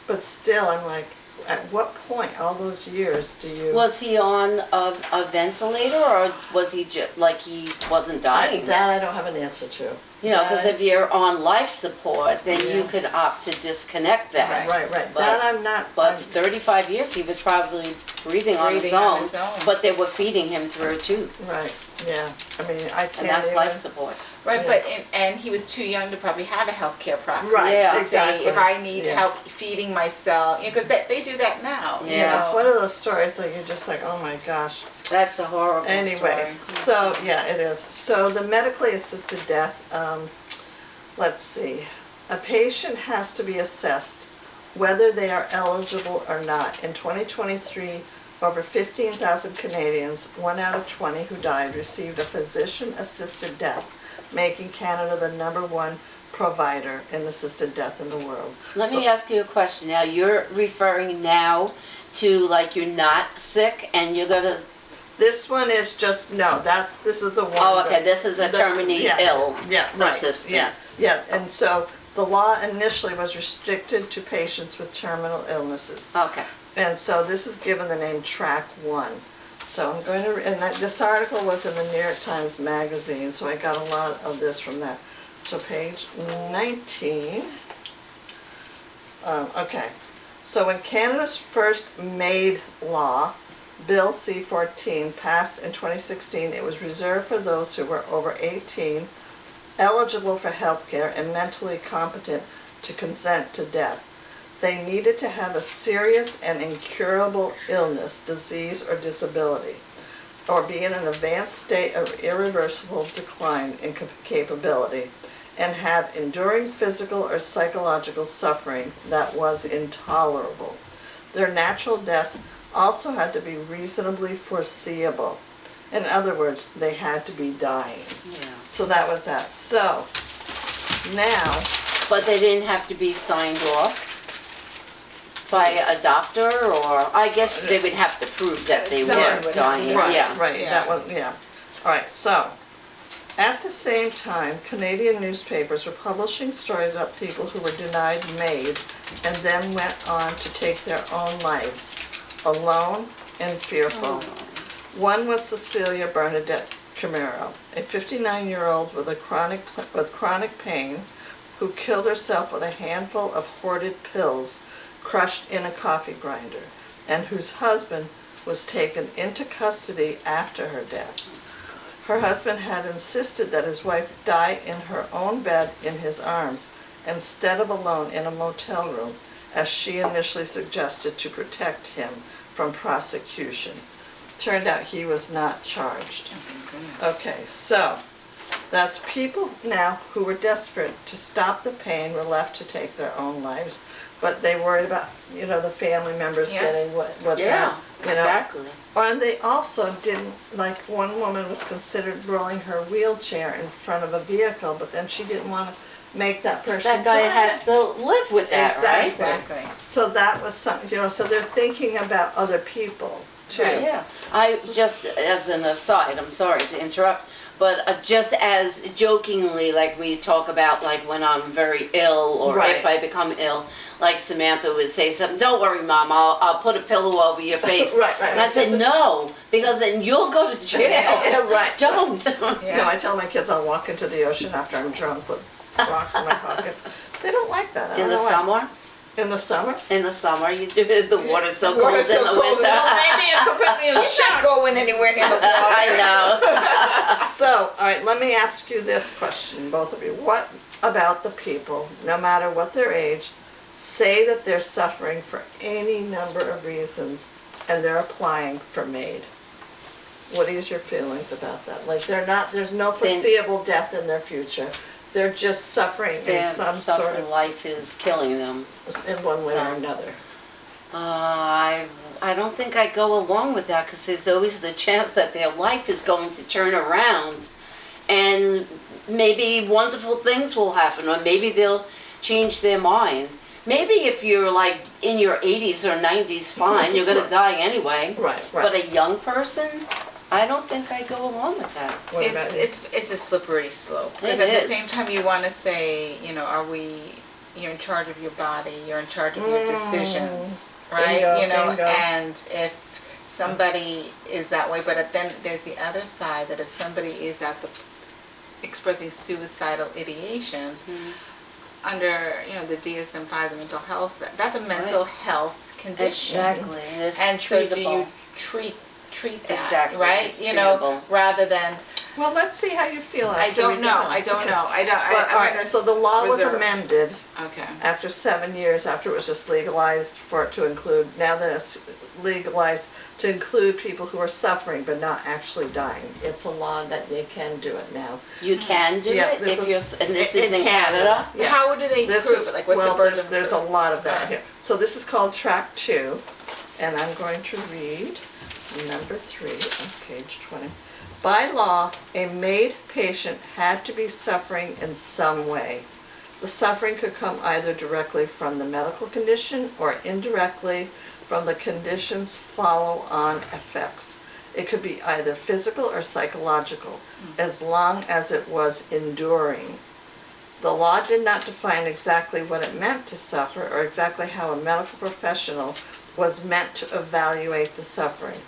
But still, I'm like, at what point, all those years, do you... Was he on a ventilator, or was he just, like, he wasn't dying? That I don't have an answer to. You know, because if you're on life support, then you could opt to disconnect that. Right. But, that I'm not... But 35 years, he was probably breathing on his own. But they were feeding him through a tube. Right, yeah. I mean, I can't And that's even... life support. Right, but and he was too young to probably have a healthcare proxy. Right, Yeah. exactly. Say, if I need help feeding myself, because they do that now. Yeah. You Yeah, know? it's one of those stories that you're just like, oh my gosh. That's a horrible Anyway, story. so, yeah, it is. So the medically assisted death, let's see. A patient has to be assessed whether they are eligible or not. In 2023, over 15,000 Canadians, 1 out of 20 who died, received a physician-assisted death, making Canada the #1 provider in assisted death in the world. Let me ask you a question. Now, you're referring now to, like, you're not sick and you're going to... This one is just, no, this is the one. Oh, okay, this is a terminally ill right, assistant. Yeah, and so the law initially was restricted to patients with terminal illnesses. Okay. And so this is given the name Track 1. So I'm going to, this article was in the New York Times Magazine, so I got a lot of this from that. So page 19. Okay. So when Canada's first MAID law, Bill C-14, passed in 2016, it was reserved for those who were over 18, eligible for health care, and mentally competent to consent to death. They needed to have a serious and incurable illness, disease, or disability, or be in an advanced state of irreversible decline in capability, and have enduring physical or psychological suffering that was intolerable. Their natural deaths also had to be reasonably foreseeable. In other words, they had to be dying. Yeah. So that was that. So now... But they didn't have to be signed off by a doctor, or I guess they would have to prove that they Someone were would dying. have to. Yeah. Right, Yeah. that was, yeah. All right, so, at the same time, Canadian newspapers were publishing stories about people who were denied MAID and then went on to take their own lives, alone and fearful. One was Cecilia Bernadette Camero, a 59-year-old with chronic pain who killed herself with a handful of hoarded pills crushed in a coffee grinder, and whose husband was taken into custody after her death. Her husband had insisted that his wife die in her own bed in his arms, instead of alone in a motel room, as she initially suggested to protect him from prosecution. Turned out he was not charged. Okay, so that's people now who were desperate to stop the pain were left to take their own lives, but they worried about, the family members getting what Yeah, exactly. And they also didn't, like one woman was considered rolling her wheelchair in front of a vehicle, but then she didn't want to make that person That guy drive. has to live with that, right? Exactly. So that was something, so they're thinking about other people too. Right, yeah. I just, as an aside, I'm sorry to interrupt, but just as jokingly, like we talk about, like when I'm very ill or Right. if I become ill, like Samantha would say something, don't worry, Mom, I'll put a pillow over your face. Right. And I said, no, because then you'll go to jail. Yeah, right. Don't. Yeah. No, I tell my kids I'll walk into the ocean after I'm drunk with rocks in my pocket. They don't like that. I In don't the know why. summer? In the summer? In the summer, you do it. The water's so cold Water's so in the cold. winter. Well, maybe it could put me in the She's shock. not Going anywhere near the water. I know. So, all right, let me ask you this question, both of you. What about the people, no matter what their age, say that they're suffering for any number of reasons and they're applying for MAID? What is your feelings about that? Like there's no foreseeable death in their future. They're just suffering in Their some sort suffering of, life is killing them. in one way or So- another. I don't think I go along with that because there's always the chance that their life is going to turn around and maybe wonderful things will happen or maybe they'll change their minds. Maybe if you're like in your 80s or 90s, fine, you're going to die anyway. Right, But right. a young person, I don't think I go along with that. What about you? It's a slippery slope. Because It at is. the same time, you want to say, you're in charge of your body, you're in charge of your decisions, right? Bingo, bingo. And if somebody is that way, but then there's the other side that if somebody is expressing suicidal ideations under, the DSM-5, the mental health, that's a mental health condition. Exactly. And it's And so do treatable. you treat that, Exactly, right? it's treatable. Rather than, Well, let's see how you feel after I don't we know, go. I don't Okay. know, I don't, But, all right, so the law was reserve. amended Okay. after 7 years, after it was just legalized for it to include, now that it's legalized to include people who are suffering but not actually dying. It's a law that they can do it now. You can do Yeah, it this if is- you're, and this is in Canada. Yeah. How do they This prove is, it? Like, what's well, the burden of there's a proof? lot of that here. So this is called track 2, and I'm going to read number 3 on page 20. By law, a MAID patient had to be suffering in some way. The suffering could come either directly from the medical condition or indirectly from the condition's follow-on effects. It could be either physical or psychological, as long as it was enduring. The law did not define exactly what it meant to suffer or exactly how a medical professional was meant to evaluate the suffering.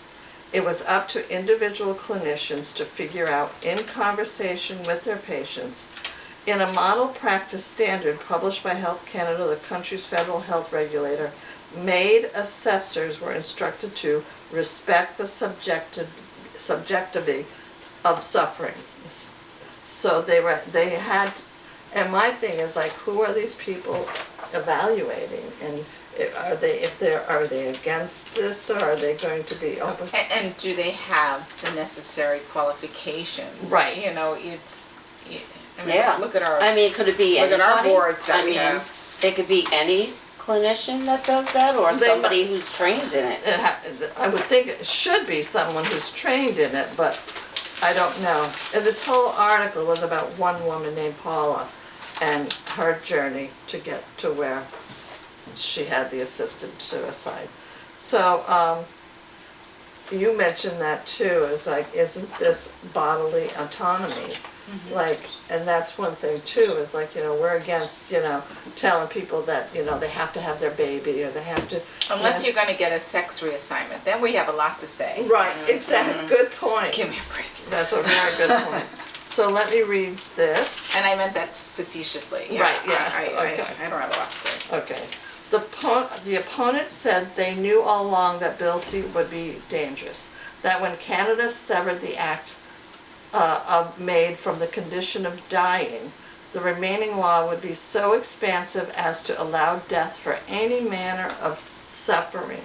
It was up to individual clinicians to figure out, in conversation with their patients. In a model practice standard published by Health Canada, the country's federal health regulator, MAID assessors were instructed to respect the subjectivity of suffering. So they had, and my thing is like, who are these people evaluating? And are they against this, or are they going to be open? And do they have the necessary qualifications? Right. Yeah. Look at our, I mean, could it be Look anybody? at our boards that I we mean, have. it could be any clinician that does that or They somebody who's trained in it. I would think it should be someone who's trained in it, but I don't know. And this whole article was about one woman named Paula and her journey to get to where she had the assisted suicide. So, you mentioned that too, is like, isn't this bodily autonomy? Like, and that's one thing too, is like, we're against, telling people that, they have to have their baby or they have to. unless you're gonna get a sex reassignment, then we have a lot to say. Right, exactly, good point. Give me a break. That's a very good point. So let me read this. And I meant that facetiously, yeah. Right, yeah, I okay. don't have a lot to say. Okay. The opponents said they knew all along that Bill C would be dangerous. That when Canada severed the act of MAID from the condition of dying, the remaining law would be so expansive as to allow death for any manner of suffering.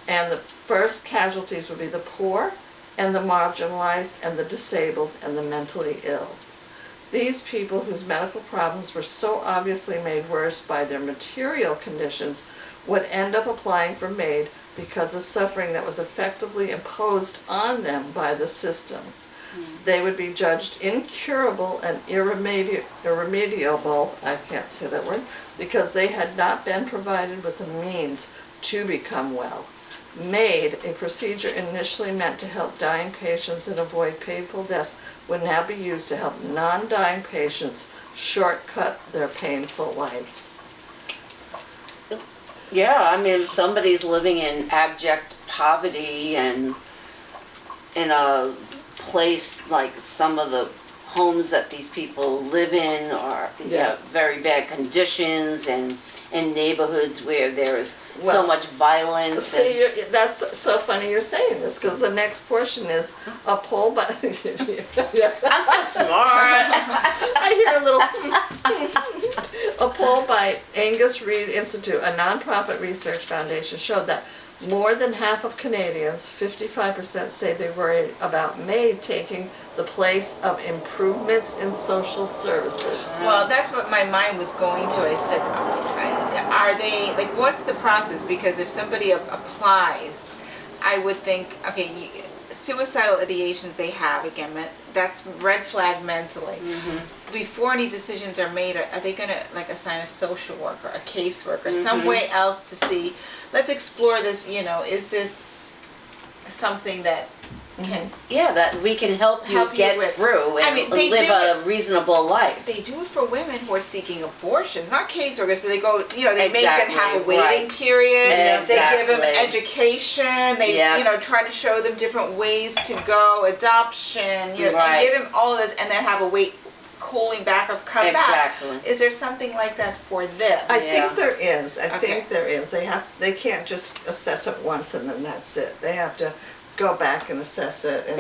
And the first casualties would be the poor and the marginalized and the disabled and the mentally ill. These people whose medical problems were so obviously made worse by their material conditions would end up applying for MAID because of suffering that was effectively imposed on them by the system. They would be judged incurable and irremediable, I can't say that word, because they had not been provided with the means to become well. MAID, a procedure initially meant to help dying patients and avoid painful deaths, would now be used to help non-dying patients shortcut their painful lives. Yeah, I mean, if somebody's living in abject poverty and in a place like some of the homes that these people live in are very bad conditions, and in neighborhoods where there's so Well, much violence. See, that's so funny you're saying this, because the next portion is a poll by. I'm so smart. I hear a little. A poll by Angus Reid Institute, a nonprofit research foundation, showed that more than half of Canadians, 55%, say they worry about MAID taking the place of improvements in social services. Well, that's what my mind was going to. I said, are they, like, what's the process? Because if somebody applies, I would think, okay, suicidal ideations they have, again, that's red flag mentally. Before any decisions are made, are they going to, like, assign a social worker, a caseworker, some way else to see, let's explore this, is this something that can that we can help you get through and live a reasonable life. They do it for women who are seeking abortions, not caseworkers, but they go, they make them have a waiting period. They give them education. They, try to show them different ways to go, adoption. They give them all of this, and then have a cooling back or come back. Is there something like that for this? I think there is. I think there is. They can't just assess it once and then that's it. They have to go back and assess it, and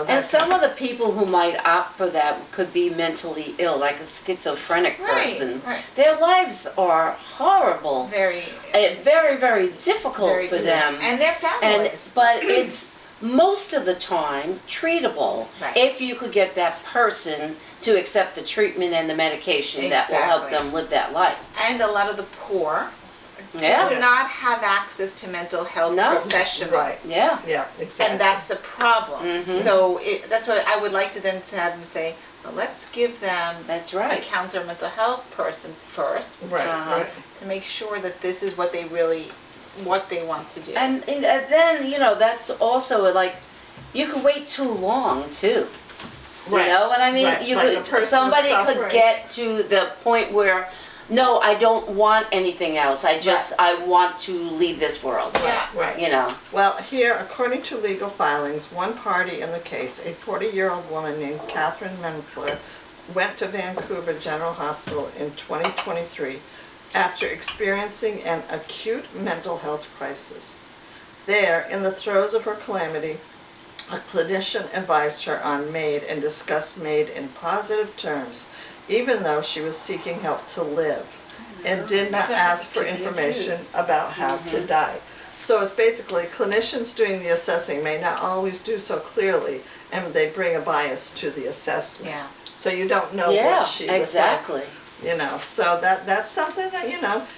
and some of the people who might opt for that could be mentally ill, like a schizophrenic person. Their lives are horrible, very, very difficult for them and their families. But it's most of the time treatable if you could get that person to accept the treatment and the medication that will help them live that life. And a lot of the poor do not have access to mental health professionals. Exactly. And that's the problem. So that's what I would like to then to have them say, well, let's give them a counselor mental health person first to make sure that this is what they want to do. And then, that's also like, you could wait too long too. You know what I mean? You could, somebody could get to the point where, no, I don't want anything else. I want to leave this world. Well, here, according to legal filings, one party in the case, a 40-year-old woman named Catherine Menfler, went to Vancouver General Hospital in 2023 after experiencing an acute mental health crisis. There, in the throes of her calamity, a clinician advised her on MAID and discussed MAID in positive terms, even though she was seeking help to live, and did not ask for information about how to die. So it's basically clinicians doing the assessing may not always do so clearly, and they bring a bias to the assessment. So you don't know what she was like. So that's something that,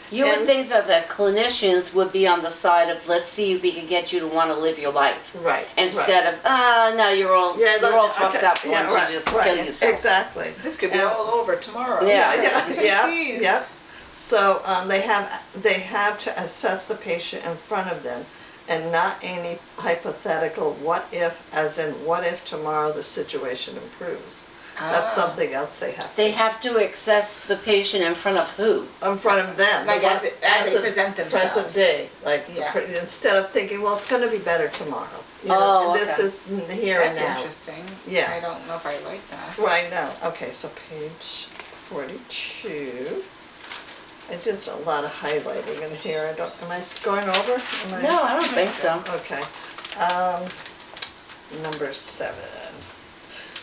You would think that the clinicians would be on the side of, let's see if we can get you to want to live your life. Instead of, no, you're all fucked up. Why don't you just kill yourself? Exactly. This could be all over tomorrow. Yeah. So they have to assess the patient in front of them, and not any hypothetical what if, as in what if tomorrow the situation improves. That's something else they have. They have to assess the patient in front of who? In front of them. Like as they present themselves. Present day. Like instead of thinking, well, it's going to be better tomorrow. This is here and now. That's interesting. Yeah. I don't know if I like that. Right now. Okay, so page 42. I did a lot of highlighting in here. Am I going over? No, I don't think so. Okay. Number 7.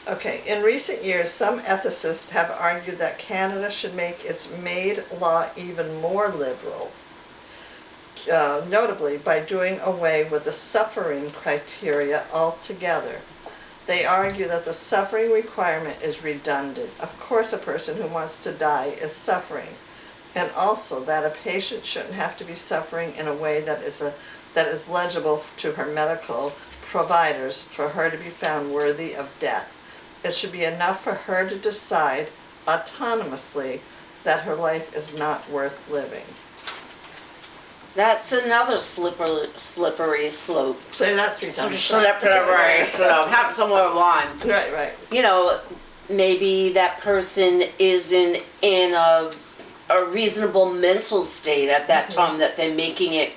Okay, in recent years, some ethicists have argued that Canada should make its MAID law even more liberal, notably by doing away with the suffering criteria altogether. They argue that the suffering requirement is redundant. Of course, a person who wants to die is suffering, and also that a patient shouldn't have to be suffering in a way that is legible to her medical providers for her to be found worthy of death. It should be enough for her to decide autonomously that her life is not worth living. That's another slippery slope. Say that 3 times. Slippery slope. Have some more wine. Right. Maybe that person isn't in a reasonable mental state at that time that they're making it.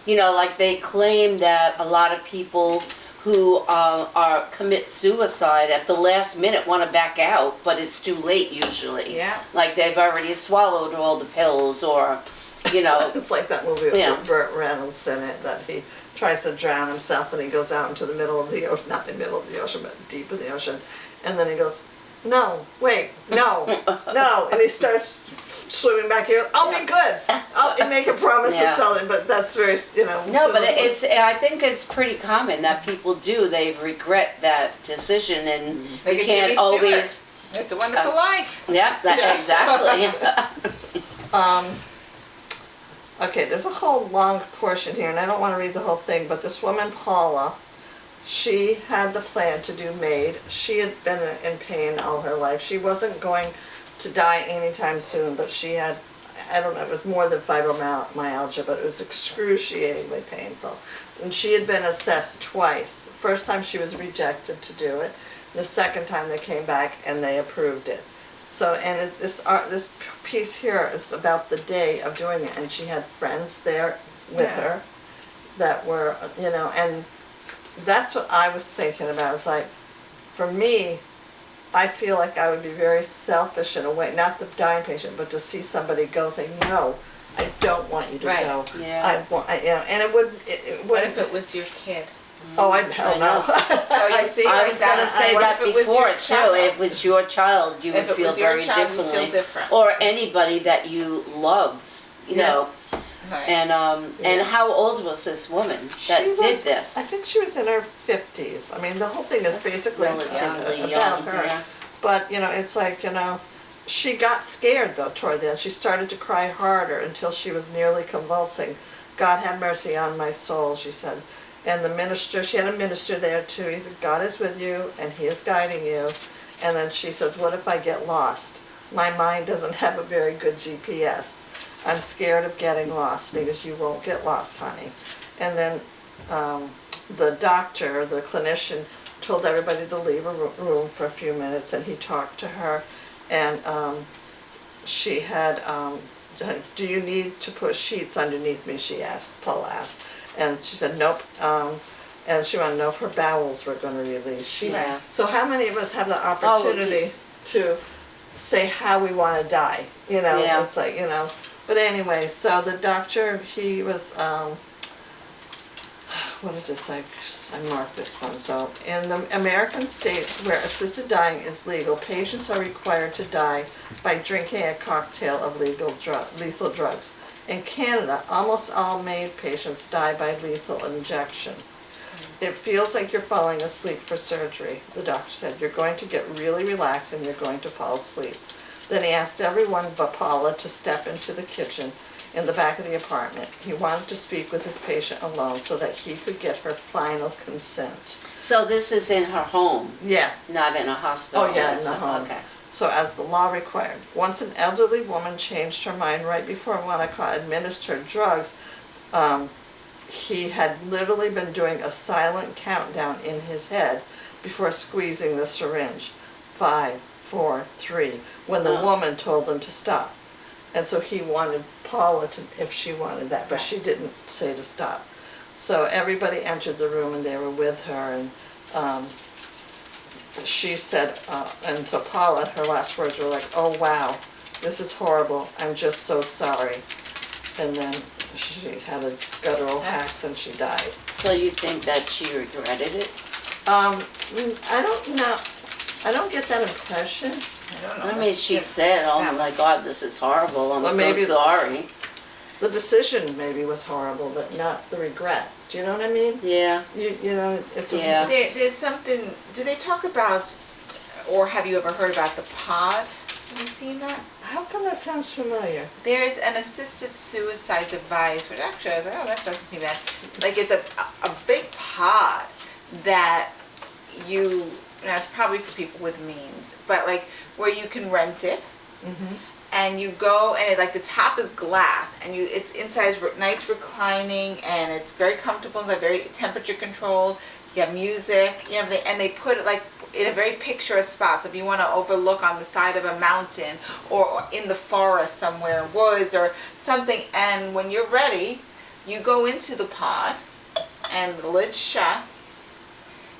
Like they claim that a lot of people who are commit suicide at the last minute, want to back out, but it's too late usually. Yeah. Like they've already swallowed all the pills, or you know. It's like that movie Yeah. with Burt Reynolds in it, that he tries to drown himself and he goes out into the middle of the ocean, not the middle of the ocean, but deep in the ocean, and then he goes, no, wait, no, no, and he starts swimming back here. I'll be good. I'll make a promise Yeah. to something, but that's very, No, but cynical. I think it's pretty common that people do. They regret that decision, and Like you a can't Jimmy Stewart. always. It's a Wonderful Life. Yeah, exactly. Okay, there's a whole long portion here, and I don't want to read the whole thing, but this woman, Paula, she had the plan to do MAID. She had been in pain all her life. She wasn't going to die anytime soon, but she had, I don't know, it was more than fibromyalgia, but it was excruciatingly painful. And she had been assessed twice. The first time she was rejected to do it. The second time they came back and they approved it. So, and this piece here is about the day of doing it, and she had friends there with Yeah. her that were, and that's what I was thinking about. It's like, for me, I feel like I would be very selfish in a way, not the dying patient, but to see somebody go, say, no, I don't want you to Right. go. Yeah. And it would, What if it was your kid? oh, hell no. So you see, I like was going to say what that if it was before your too. child? If it was your child, you If would it feel was your very child, you'd differently. feel different. Or anybody that you loved, you Yeah. know. Right. And how old was this woman that She did was- this? I think she was in her 50s. I mean, the whole thing is That's basically relatively about young, her. yeah. But, it's like, she got scared though toward the end. She started to cry harder until she was nearly convulsing. God have mercy on my soul, she said. And the minister, she had a minister there too. He said, God is with you and he is guiding you. And then she says, what if I get lost? My mind doesn't have a very good GPS. I'm scared of getting lost. And he goes, you won't get lost, honey. And then the doctor, the clinician, told everybody to leave a room for a few minutes, and he talked to her, and she had, do you need to put sheets underneath me, Paula asked. And she said, nope. And she wanted to know if her bowels were going to release. Yeah. So how many of us have the opportunity to say how we want to die? Yeah. It's like, But anyway, so the doctor, he was, what is this? I marked this one. So, in the American states where assisted dying is legal, patients are required to die by drinking a cocktail of lethal drugs. In Canada, almost all MAID patients die by lethal injection. It feels like you're falling asleep for surgery, the doctor said. You're going to get really relaxed and you're going to fall asleep. Then he asked everyone but Paula to step into the kitchen in the back of the apartment. He wanted to speak with his patient alone so that he could get her final consent. So this is in her home, Yeah. not in a hospital. Oh, yeah, or in the something. home. Okay. So as the law required. Once an elderly woman changed her mind right before Monica administered drugs, he had literally been doing a silent countdown in his head before squeezing the syringe. 5, 4, 3, when the woman told him to stop. And so he wanted Paula to, if she wanted that, but she didn't say to stop. So everybody entered the room and they were with her, and she said, and so Paula, her last words were like, oh wow, this is horrible, I'm just so sorry. And then she had a guttural accent, she died. So you think that she regretted it? I don't know, I don't get that impression. I don't know. I mean, she said, oh that my was- God, this is horrible, I'm Well, so maybe- sorry. The decision maybe was horrible, but not the regret. Do you know what I mean? Yeah. It's Yeah. There's something, do they talk about, or have you ever heard about the pod? Have you seen that? How come that sounds familiar? There's an assisted suicide device, which actually I was like, oh, that doesn't seem bad. Like it's a big pod that it's probably for people with means, but like where you can rent it. And you go, and it, like the top is glass, and it's inside is nice reclining, and it's very comfortable, and very temperature controlled. You have music, and they put it like in a very picturesque spot. So if you want to overlook on the side of a mountain, or in the forest somewhere, woods or something, and when you're ready, you go into the pod, and the lid shuts,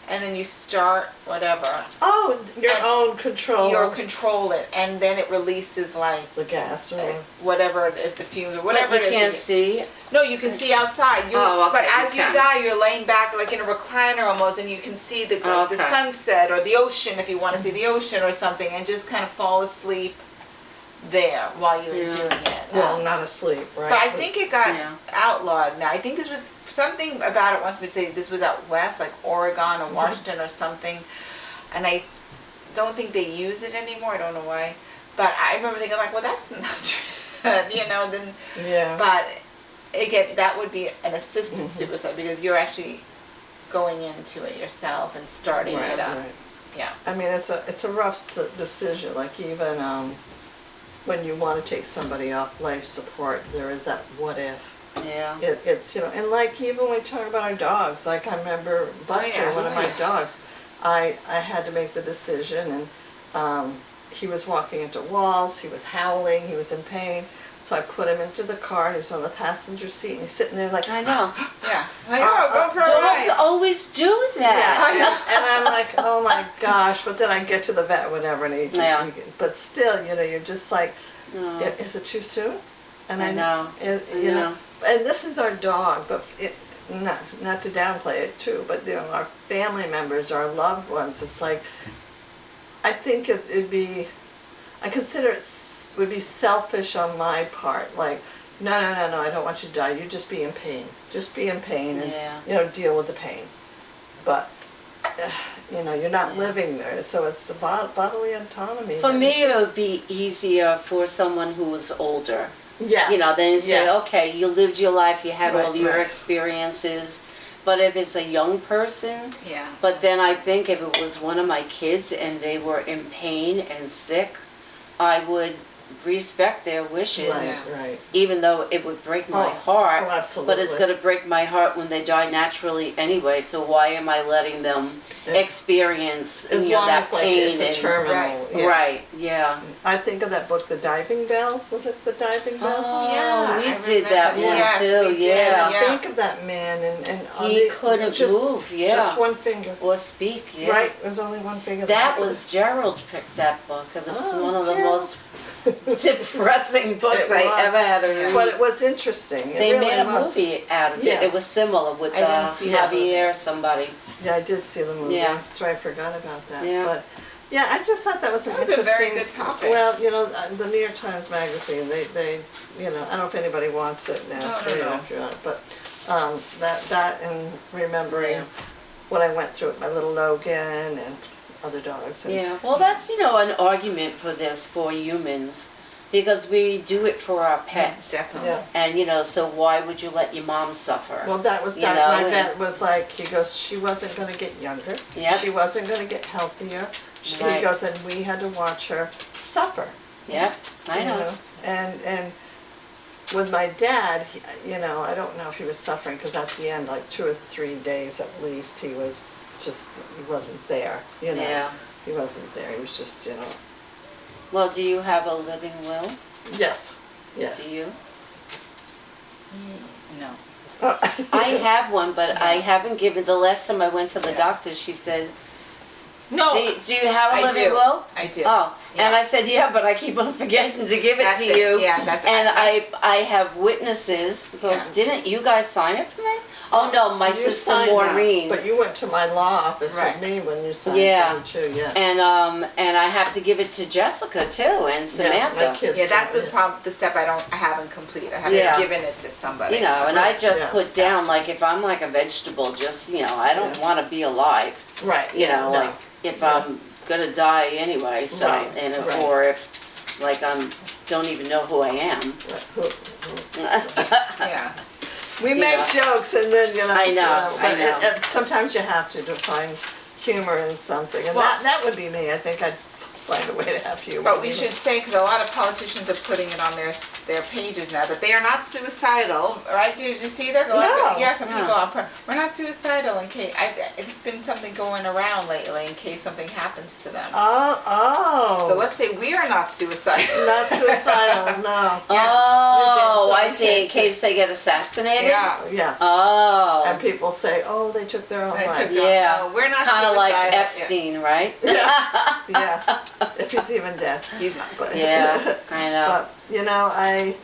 and then you start whatever. Oh, your And own control. You control it, and then it releases like the gas or whatever, if the fumes or whatever But it you is. can't see. No, you can see outside. Oh, okay, But as you you can. die, you're laying back like in a recliner almost, and you can see the Okay. sunset or the ocean if you want to see the ocean or something, and just kind of fall asleep there while you're Yeah. doing it. well, not asleep, right? But I think it got Yeah. outlawed now. I think this was something about it once would say this was out west, like Oregon or Washington or something, and I don't think they use it anymore. I don't know why, but I remember thinking like, well, that's not true, you know. Then, Yeah. but again, that would be an assisted suicide because you're actually going into it yourself and starting it up. Right. Yeah. I mean, it's a rough decision. Like even when you want to take somebody off life support, there is that what if. Yeah. It's and like even when we talk about our dogs, like I remember Buster, yes. one of my dogs, I had to make the decision, and he was walking into walls, he was howling, he was in pain, so I put him into the car, and he was on the passenger seat, and he's sitting there like, I know. Yeah. Like, oh, go for a Dogs ride. always do that. yeah, and I'm like, oh my gosh, but then I get to the vet, whatever, and Yeah. but still, you're just like, No. is it too soon? And I know. you know, know. and this is our dog, but not to downplay it too, but our family members, our loved ones, it's like, I think it'd be, I consider it would be selfish on my part, like, no, I don't want you to die, you just be in pain, and, Yeah. deal with the pain, but, you're not living there, so it's about bodily autonomy. For me, it would be easier for someone who was older. yes, Then you say, yeah. okay, you lived your life, you had all Right, your right. experiences. But if it's a young person, Yeah. but then I think if it was one of my kids and they were in pain and sick, I would respect their wishes. Right. Even though it would break my Oh, heart. oh, absolutely. But it's going to break my heart when they die naturally anyway, so why am I letting them Yeah. experience As long that as like pain? it's a and- terminal. Right. Yeah. Right, yeah. I think of that book, The Diving Bell. Was it The Diving Bell? Oh, Yeah, we I did that remember. one Yes, too, we did, yeah. yeah. Think of that man and on He the- couldn't just, move, yeah. Just one finger. Or speak, yeah. Right, there's only one finger. That was Gerald picked that book. It was Oh, one of the Gerald. most depressing books It I was. ever had to read. But it was interesting. It They really made a was. movie out of it. Yes. It was similar with I didn't see that movie. Javier somebody. Yeah, I did see the movie. Yeah. That's right, I forgot about that. Yeah. But yeah, I just thought that was an That was a interesting. very good topic. Well, the New York Times Magazine, they I don't know if anybody wants it now. No, Trade it no. if you want it, but that and remembering Yeah. what I went through with my little Logan and other dogs. And, Yeah. Well, that's, an argument for this for humans because we do it for our pets. Definitely. Yeah. And, so why would you let your mom suffer? Well, that was You that. know, My and- vet was like, he goes, she wasn't going to get younger. Yep. She wasn't going to get healthier. He Right. goes, and we had to watch her suffer. Yep, I know. And with my dad, I don't know if he was suffering because at the end, like 2 or 3 days at least, he wasn't there. Yeah. He wasn't there. He was just, Well, do you have a living will? Yes. Yeah. Do you? No. I have one, but I haven't given. The last time I went to the doctor, she said, No. do you have a I living do. will? I do. Oh, and Yeah. I said, yeah, but I keep on forgetting to give it That's to it. you. Yeah, that's- And that's- I have witnesses because Yeah. didn't you guys sign it for me? Oh no, my You sister signed that, Maureen. But you went to my law office Right. with me when you signed Yeah. for me too, yeah. And I have to give it to Jessica too and Samantha. Yeah, my kids. Yeah, that's do the it. problem. The step I haven't complete. I haven't Yeah. given it to somebody. And I just Yeah. put down like if I'm like a vegetable, just I don't Yeah. want to be alive. Right. No. no. Like if Yeah. I'm gonna die anyway, so Right, right. or if like don't even know who I am. Yeah. We make Yeah. jokes and then, I know, but I know. sometimes you have to find humor in something. And Well- that would be me. I think I'd find a way to have humor. But we should say, because a lot of politicians are putting it on their pages now, that they are not suicidal, right? Did you see that? No. Yeah, some No. people are. We're not suicidal in case. It's been something going around lately in case something happens to them. Oh. So let's say we are not suicidal. Not suicidal, no. Oh, I You've see, in case they get assassinated? Yeah. Yeah. Oh. And people say, oh, they took their own I life. took Yeah. No, we're not Kind of like suicidal. Epstein, right? Yeah, if he's even dead. He's not. But, Yeah, I know. but you know, I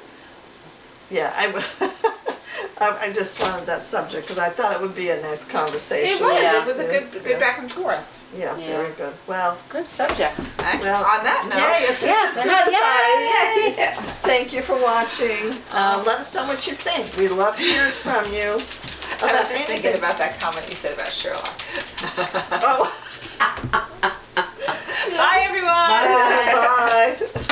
just wanted that subject because I thought it would be a nice conversation. It was. Yeah. It was a good back and forth. Yeah, Yeah. very good. Well, Good subject. Well, On that note, yay, assisted Yes, suicide. yay. Yay. Thank you for watching. Let us know what you think. We love hearing from you. I was just thinking about that comment you said about Sherlock. Oh,